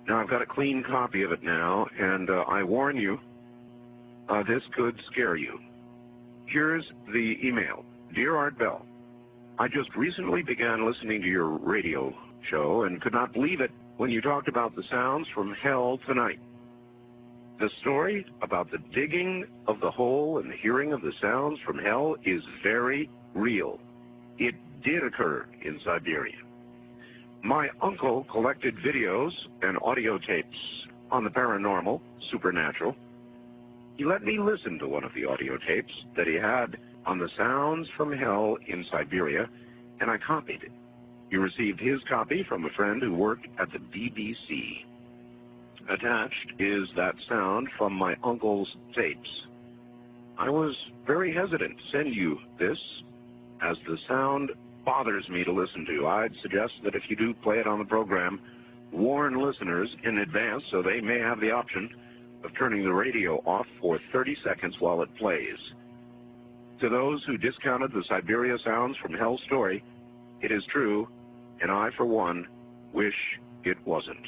Now, I've got a clean copy of it now, and I warn you, this could scare you. Here's the email. Dear Art Bell, I just recently began listening to your radio show and could not believe it when you talked about the sounds from hell tonight. The story about the digging of the hole and the hearing of the sounds from hell is very real. It did occur in Siberia. My uncle collected videos and audio tapes on the paranormal, supernatural. He let me listen to one of the audio tapes that he had on the sounds from hell in Siberia, and I copied it. He received his copy from a friend who worked at the BBC. Attached is that sound from my uncle's tapes. I was very hesitant to send you this, as the sound bothers me to listen to. I'd suggest that if you do play it on the program, warn listeners in advance so they may have the option of turning the radio off for 30 seconds while it plays. To those who discounted the Siberia sounds from hell story, it is true, and I, for one, wish it wasn't.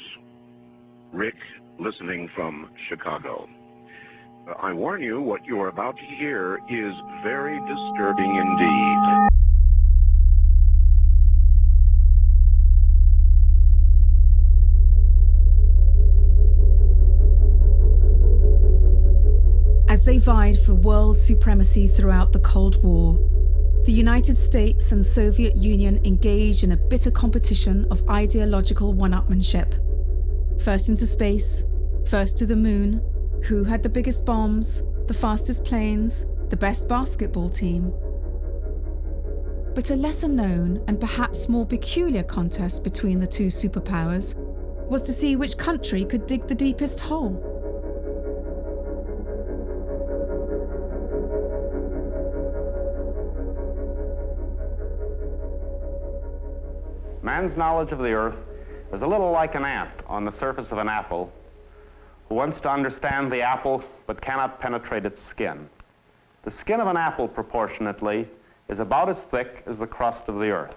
Rick, listening from Chicago. I warn you, what you are about to hear is very disturbing indeed. As they vied for world supremacy throughout the Cold War, the United States and Soviet Union engaged in a bitter competition of ideological one-upmanship. First into space, first to the moon, who had the biggest bombs, the fastest planes, the best basketball team. But a lesser known and perhaps more peculiar contest between the two superpowers was to see which country could dig the deepest hole. Man's knowledge of the earth is a little like an ant on the surface of an apple who wants to understand the apple but cannot penetrate its skin. The skin of an apple, proportionately, is about as thick as the crust of the earth.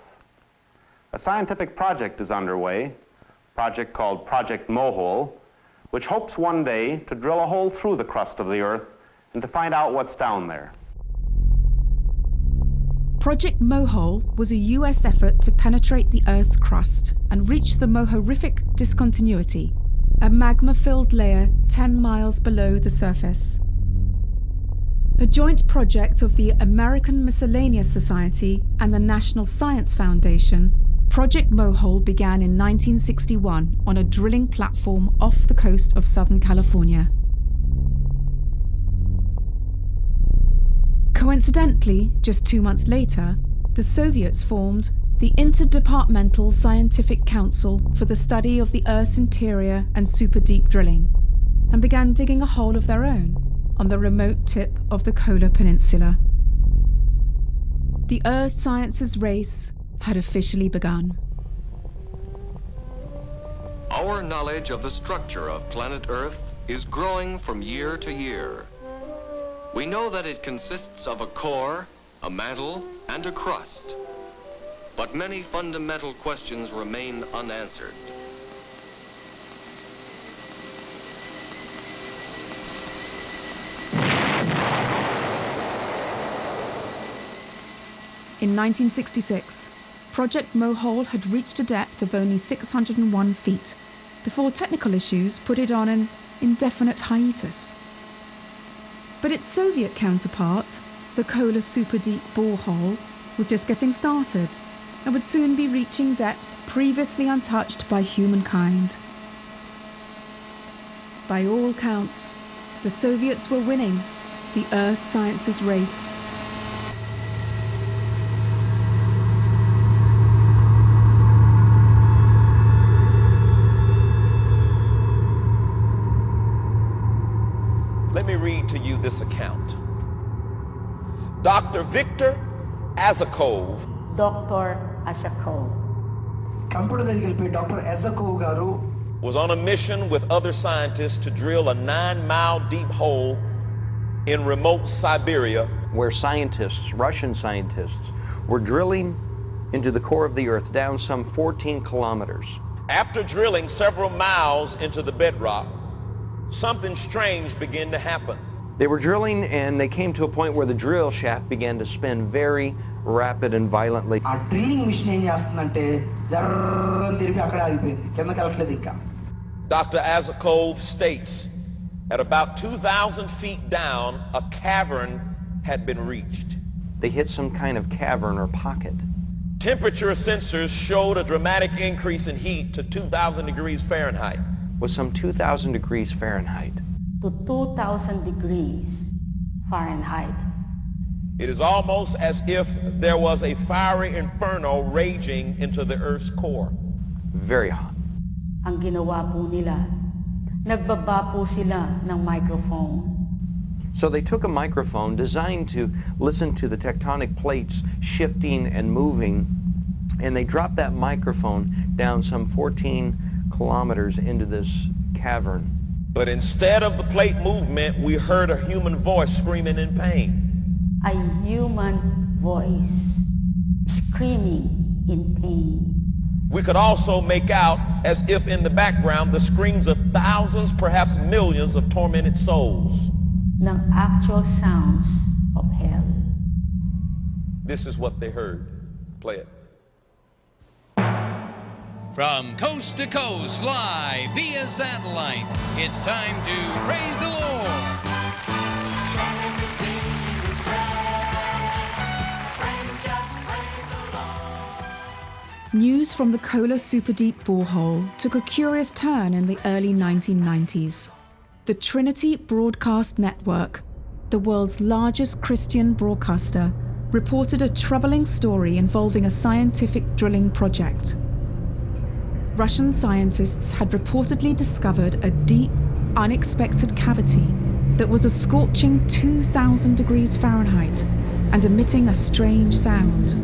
A scientific project is underway, a project called Project Mohole, which hopes one day to drill a hole through the crust of the earth and to find out what's down there. Project Mohole was a US effort to penetrate the Earth's crust and reach the Mohorific discontinuity, a magma-filled layer 10 miles below the surface. A joint project of the American Miscellaneous Society and the National Science Foundation, Project Mohole began in 1961 on a drilling platform off the coast of Southern California. Coincidentally, just 2 months later, the Soviets formed the Interdepartmental Scientific Council for the Study of the Earth's Interior and Super-Deep Drilling, and began digging a hole of their own on the remote tip of the Kola Peninsula. The Earth Sciences race had officially begun. Our knowledge of the structure of planet Earth is growing from year to year. We know that it consists of a core, a mantle, and a crust. But many fundamental questions remain unanswered. In 1966, Project Mohole had reached a depth of only 601 feet before technical issues put it on an indefinite hiatus. But its Soviet counterpart, the Kola Super Deep Borehole, was just getting started and would soon be reaching depths previously untouched by humankind. By all counts, the Soviets were winning the Earth Sciences race. Let me read to you this account. Dr. Victor Azakov. Dr. Azakov. Dr. Azakov garu was on a mission with other scientists to drill a 9-mile deep hole in remote Siberia, where scientists, Russian scientists, were drilling into the core of the earth down some 14 kilometers. After drilling several miles into the bedrock, something strange began to happen. They were drilling and they came to a point where the drill shaft began to spin very rapid and violently. Dr. Azakov states at about 2,000 feet down, a cavern had been reached. They hit some kind of cavern or pocket. Temperature sensors showed a dramatic increase in heat to 2,000 degrees Fahrenheit. Was some 2,000 degrees Fahrenheit. To 2,000 degrees Fahrenheit. It is almost as if there was a fiery inferno raging into the Earth's core. Very hot. Ang ginawa po nila, nagbaba po sila ng microphone. So they took a microphone designed to listen to the tectonic plates shifting and moving, and they dropped that microphone down some 14 kilometers into this cavern. But instead of the plate movement, we heard a human voice screaming in pain. A human voice screaming in pain. We could also make out, as if in the background, the screams of thousands, perhaps millions of tormented souls. Ng actual sounds of hell. This is what they heard. Play it. From coast to coast, live via satellite, it's time to praise the Lord. News from the Kola Superdeep borehole took a curious turn in the early 1990s. The Trinity Broadcast Network, the world's largest Christian broadcaster, reported a troubling story involving a scientific drilling project. Russian scientists had reportedly discovered a deep, unexpected cavity that was a scorching 2,000 degrees Fahrenheit and emitting a strange sound.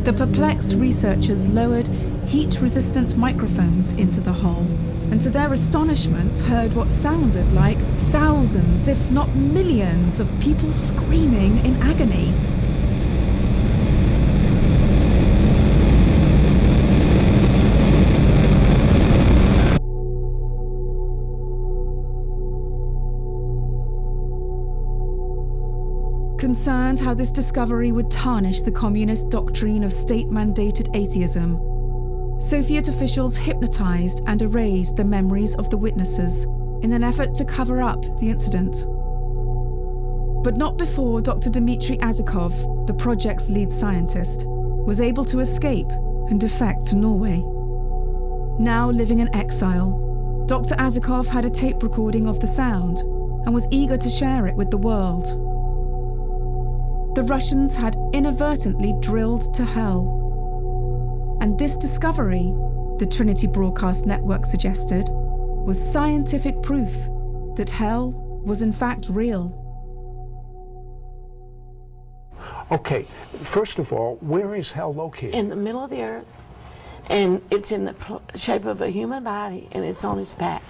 The perplexed researchers lowered heat-resistant microphones into the hole, and to their astonishment heard what sounded like thousands, if not millions, of people screaming in agony. Concerned how this discovery would tarnish the communist doctrine of state-mandated atheism, Soviet officials hypnotized and erased the memories of the witnesses in an effort to cover up the incident. But not before Dr. Dmitry Azakov, the project's lead scientist, was able to escape and defect to Norway. Now living in exile, Dr. Azakov had a tape recording of the sound and was eager to share it with the world. The Russians had inadvertently drilled to hell. And this discovery, the Trinity Broadcast Network suggested, was scientific proof that hell was in fact real. Okay, first of all, where is hell located? In the middle of the earth, and it's in the shape of a human body, and it's on its back.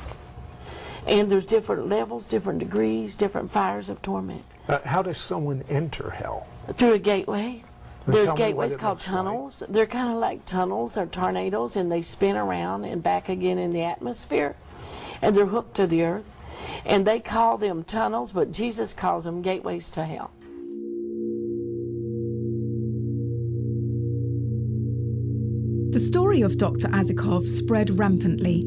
And there's different levels, different degrees, different fires of torment. How does someone enter hell? Through a gateway. There's gateways called looks tunnels. They're kind of like tunnels or tornadoes, and they spin around and back again in the atmosphere. And they're hooked to the earth. And they call them tunnels, but Jesus calls them gateways to hell. The story of Dr. Azakov spread rampantly,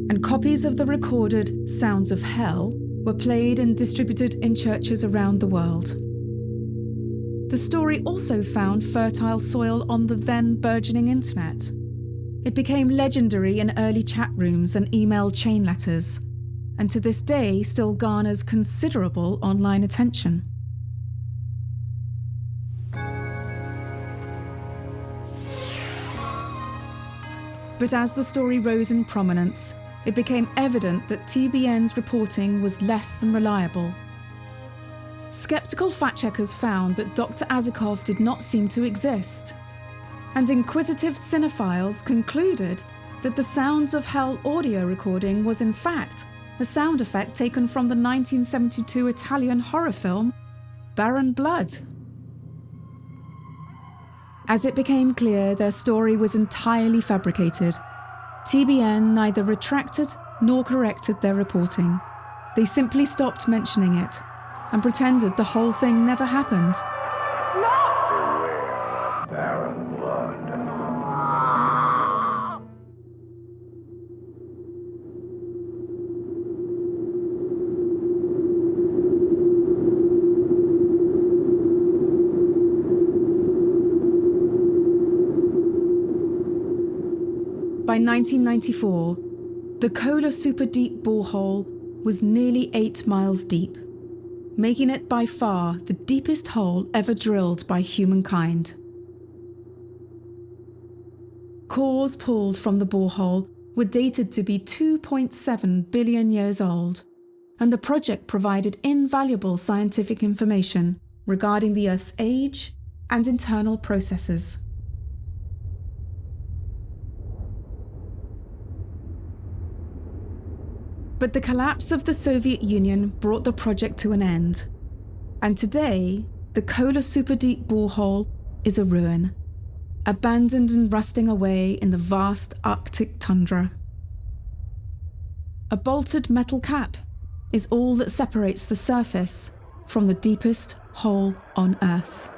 and copies of the recorded Sounds of Hell were played and distributed in churches around the world. The story also found fertile soil on the then burgeoning internet. It became legendary in early chat rooms and email chain letters, and to this day still garners considerable online attention. But as the story rose in prominence, it became evident that TBN's reporting was less than reliable. Skeptical fact-checkers found that Dr. Azakov did not seem to exist, and inquisitive cinephiles concluded that the Sounds of Hell audio recording was in fact a sound effect taken from the 1972 Italian horror film Baron Blood. As it became clear their story was entirely fabricated, TBN neither retracted nor corrected their reporting. They simply stopped mentioning it and pretended the whole thing never happened. Beware of barren blood. By 1994, the Kola Super Deep borehole was nearly 8 miles deep, making it by far the deepest hole ever drilled by humankind. Cores pulled from the borehole were dated to be 2.7 billion years old, and the project provided invaluable scientific information regarding the Earth's age and internal processes. But the collapse of the Soviet Union brought the project to an end, and today the Kola Super Deep borehole is a ruin, abandoned and rusting away in the vast Arctic tundra. A bolted metal cap is all that separates the surface from the deepest hole on Earth.